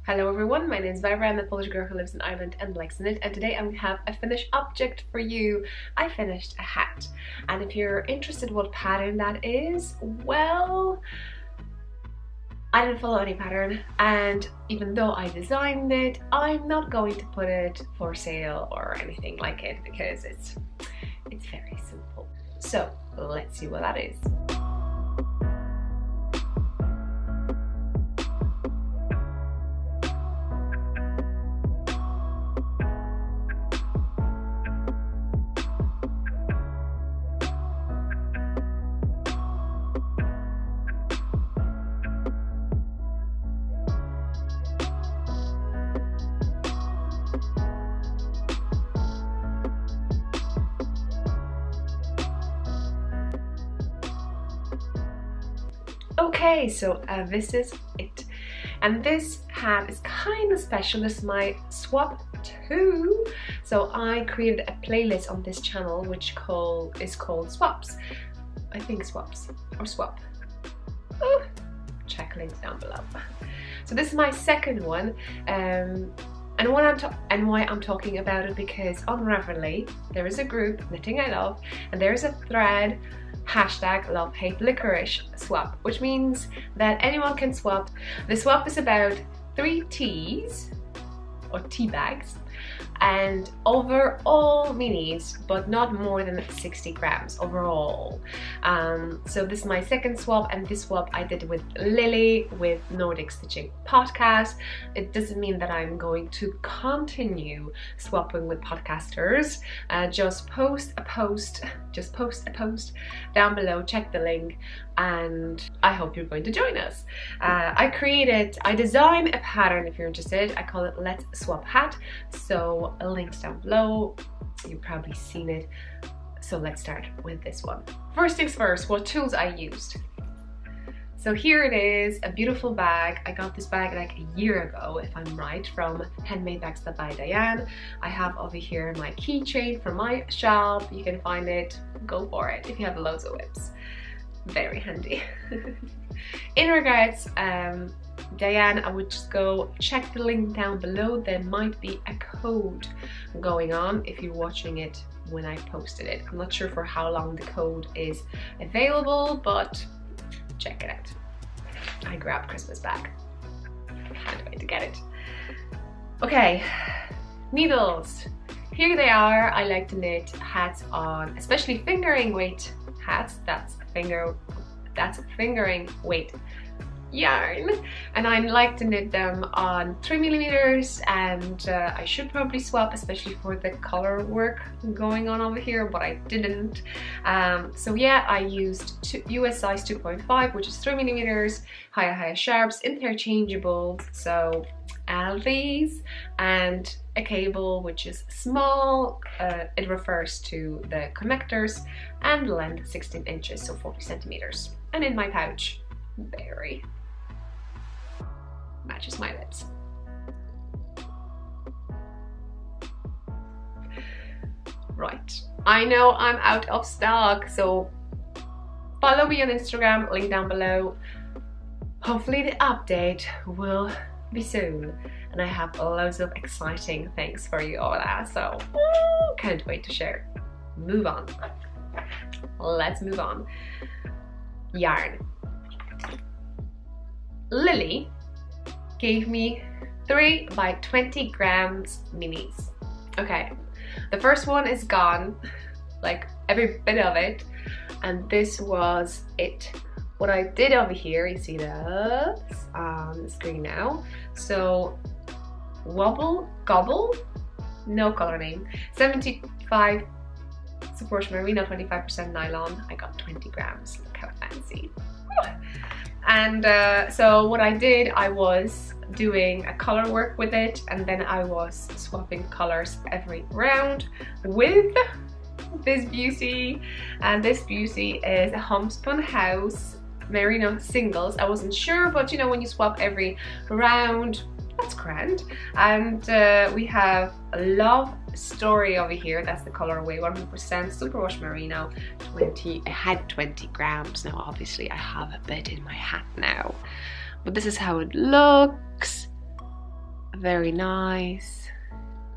Hello everyone, my name is Vera. I'm a Polish girl who lives in Ireland and likes knit, and today I have a finished object for you. I finished a hat, and if you're interested what pattern that is, well, I didn't follow any pattern, and even though I designed it, I'm not going to put it for sale or anything like it because it's very simple. So let's see what that is. Okay, so this is it, and this hat is kind of special. This is my swap 2. So I created a playlist on this channel which is called Swaps. I think Swaps or Swap. Oh, check links down below. So this is my second one, and why I'm talking about it, because on Ravelry there is a group, Knitting I Love, and there is a thread #LoveHateLicorice swap, which means that anyone can swap. The swap is about 3 teas or tea bags and overall minis, but not more than 60 grams overall. So this is my second swap, and this swap I did with Lily with Nordic Stitching Podcast. It doesn't mean that I'm going to continue swapping with podcasters. Just post a post down below, check the link, and I hope you're going to join us. I designed a pattern if you're interested. I call it Let's Swap Hat, so links down below. You've probably seen it. So let's start with this one. First things first, what tools I used. So here it is, a beautiful bag. I got this bag like a year ago, if I'm right, from Handmade Bags by Diane. I have over here my keychain from my shop. You can find it, go for it if you have loads of whips. Very handy. In regards, Diane, I would just go check the link down below. There might be a code going on if you're watching it when I posted it. I'm not sure for how long the code is available, but check it out. I grabbed Christmas bag. Can't wait to get it. Okay, needles. Here they are. I like to knit hats on, especially fingering weight hats. That's fingering weight yarn, and I like to knit them on 3mm, and I should probably swap, especially for the color work going on over here, but I didn't. So yeah, I used US size 2.5, which is 3mm, higher sharps, interchangeable, so these, and a cable which is small. It refers to the connectors, and length 16 inches, so 40 centimeters. And in my pouch, berry. Matches my lips. Right, I know I'm out of stock, so follow me on Instagram, link down below. Hopefully the update will be soon, and I have loads of exciting things for you all, so can't wait to share. Move on. Let's move on. Yarn. Lily gave me 3 by 20 grams minis. Okay, the first one is gone, like every bit of it, and this was it. What I did over here, you see that on the screen now. So Wobble Gobble, no color name, 75 support merino, 25% nylon. I got 20 grams. Look how fancy. And so what I did, I was doing a color work with it, and then I was swapping colors every round with this beauty. And this beauty is a Homespun House merino singles. I wasn't sure, but you know, when you swap every round, that's grand. And we have Love Story over here. That's the colorway, 100% superwash merino. I had 20 grams. Now obviously I have a bit in my hat now, but this is how it looks. very nice.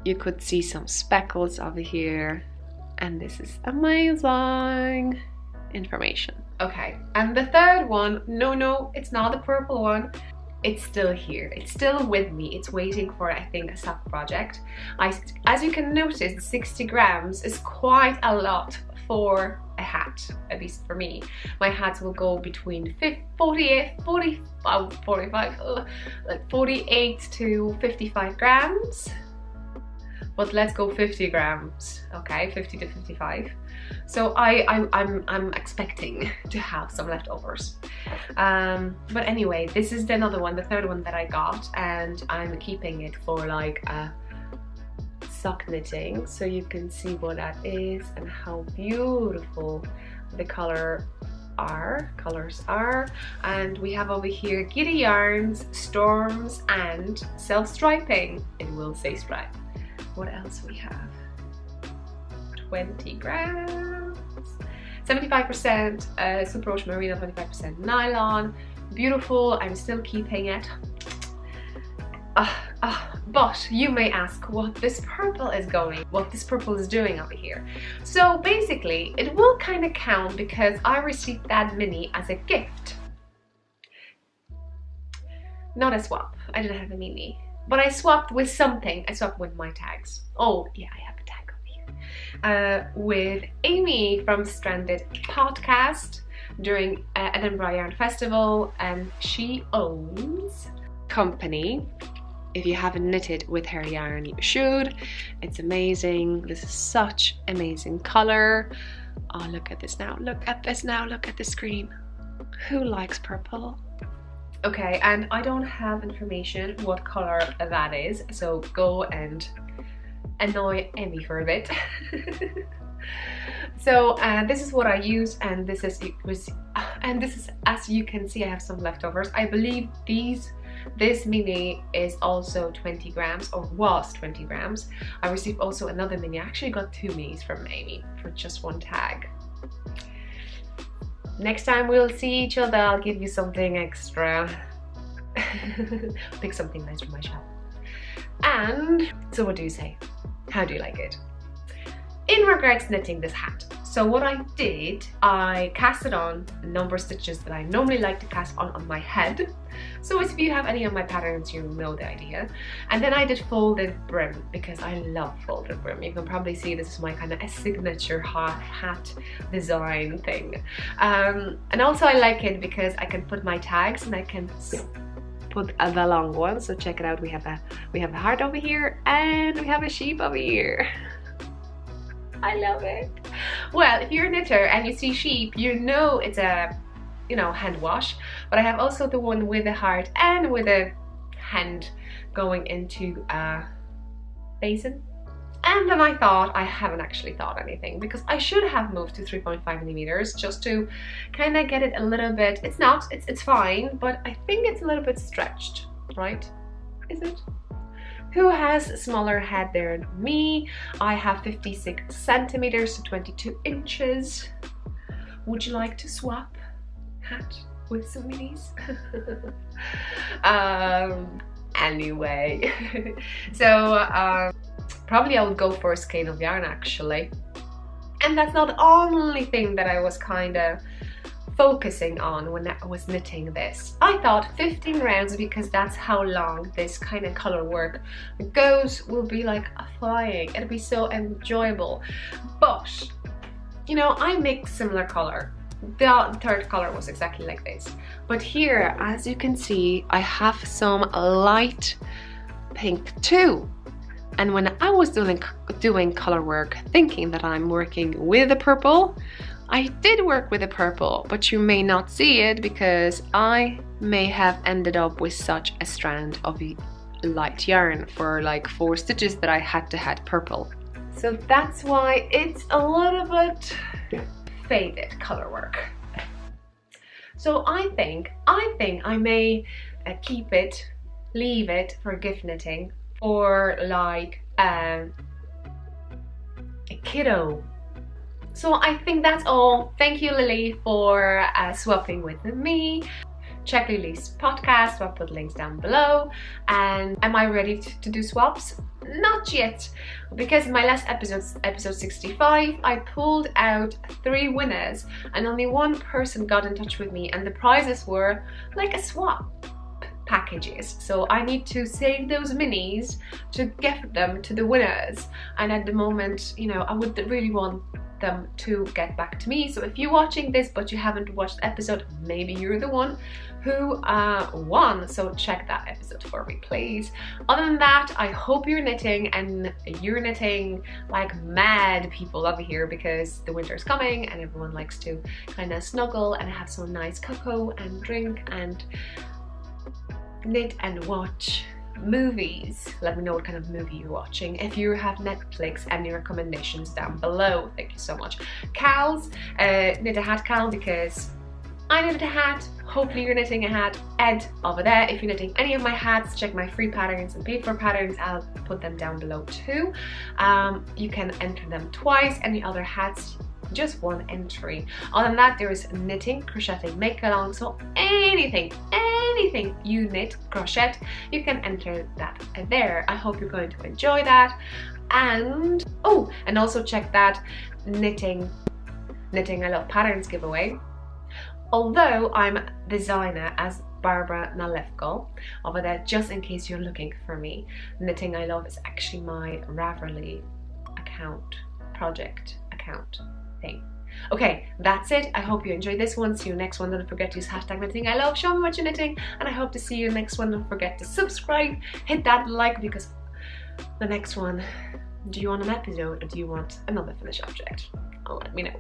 You could see some speckles over here, and this is amazing information. Okay, and the third one, no, it's not the purple one. It's still here, it's still with me, it's waiting for, I think, a sub project. As you can notice, 60 grams is quite a lot for a hat, at least for me. My hats will go between 48 to 55 grams. But let's go 50 grams, okay, 50 to 55. So I'm expecting to have some leftovers. But anyway, this is another one, the third one that I got, and I'm keeping it for like a sock knitting, so you can see what that is and how beautiful the colors are. And we have over here Giddy Yarns, Storms, and Self-Striping. It will say stripe. What else we have? 20 grams, 75% superwash merino, 25% nylon. Beautiful. I'm still keeping it. But you may ask what this purple is doing over here. So basically, it will kind of count because I received that mini as a gift. Not a swap. I didn't have a mini. But I swapped with something. I swapped with my tags. Oh, yeah, I have a tag over here. With Amy from Stranded Podcast during Edinburgh Yarn Festival. And she owns company. If you haven't knitted with her yarn, you should. It's amazing. This is such amazing color. Oh, look at this now. Look at this now. Look at the screen. Who likes purple? Okay, and I don't have information what color that is, so go and annoy Amy for a bit. So this is what I used, and this is as you can see, I have some leftovers. I believe this mini is also 20 grams, or was 20 grams. I received also another mini. I actually got 2 minis from Amy for just 1 tag. Next time we'll see each other, I'll give you something extra. Pick something nice from my shop. And so what do you say? How do you like it? In regards to knitting this hat, so what I did, I casted on a number of stitches that I normally like to cast on my head. So if you have any of my patterns, you know the idea. And then I did folded brim because I love folded brim. You can probably see this is my kind of a signature hat design thing. And also I like it because I can put my tags and I can put the long one. So check it out. We have a heart over here and we have a sheep over here. I love it. Well, if you're a knitter and you see sheep, you know it's a, hand wash. But I have also the one with a heart and with a hand going into a basin. And then I thought, I haven't actually thought anything because I should have moved to 3.5 millimeters just to kind of get it a little bit. It's fine, but I think it's a little bit stretched, right? Is it? Who has a smaller head there than me? I have 56 centimeters to 22 inches. Would you like to swap hat with some minis? Anyway, so probably I would go for a skein of yarn actually. And that's not the only thing that I was kind of focusing on when I was knitting this. I thought 15 rounds, because that's how long this kind of color work goes, will be like flying. It'll be so enjoyable. But I mix similar color. The third color was exactly like this, but here, as you can see, I have some light pink too. And when I was doing color work, thinking that I'm working with the purple, I did work with the purple, but you may not see it because I may have ended up with such a strand of light yarn for like 4 stitches that I had to have purple. So that's why it's a little bit faded color work. So I think I may leave it for gift knitting for like a kiddo. So I think that's all. Thank you, Lily, for swapping with me. check Lily's podcast, so I'll put links down below. And am I ready to do swaps? Not yet, because in my last episode 65, I pulled out 3 winners and only 1 person got in touch with me, and the prizes were like a swap packages. So I need to save those minis to gift them to the winners, and at the moment, you know, I would really want them to get back to me. So if you're watching this but you haven't watched the episode, maybe you're the one who won, so check that episode for me, please. Other than that, I hope you're knitting, and you're knitting like mad people over here, because the winter's coming and everyone likes to kind of snuggle and have some nice cocoa and drink and knit and watch movies. Let me know what kind of movie you're watching. If you have Netflix, any recommendations down below. Thank you so much. Cal's, knit a hat Cal, because I knitted a hat. Hopefully you're knitting a hat. Ed over there, if you're knitting any of my hats, check my free patterns and paid for patterns. I'll put them down below too. You can enter them twice. Any other hats, just 1 entry. Other than that, there is knitting, crocheting, make along, so anything you knit, crochet, you can enter that there. I hope you're going to enjoy that. And oh, and also check that knitting I Love Patterns giveaway. Although I'm designer as Barbara Nalevko over there, just in case you're looking for me. Knitting I Love is actually my Ravelry account, project account thing. Okay, that's it. I hope you enjoyed this one. See you next one. Don't forget to use hashtag knitting I love. Show me what you're knitting, and I hope to see you next one. Don't forget to subscribe, hit that like, because the next one, do you want an episode or do you want another finished object? Let me know.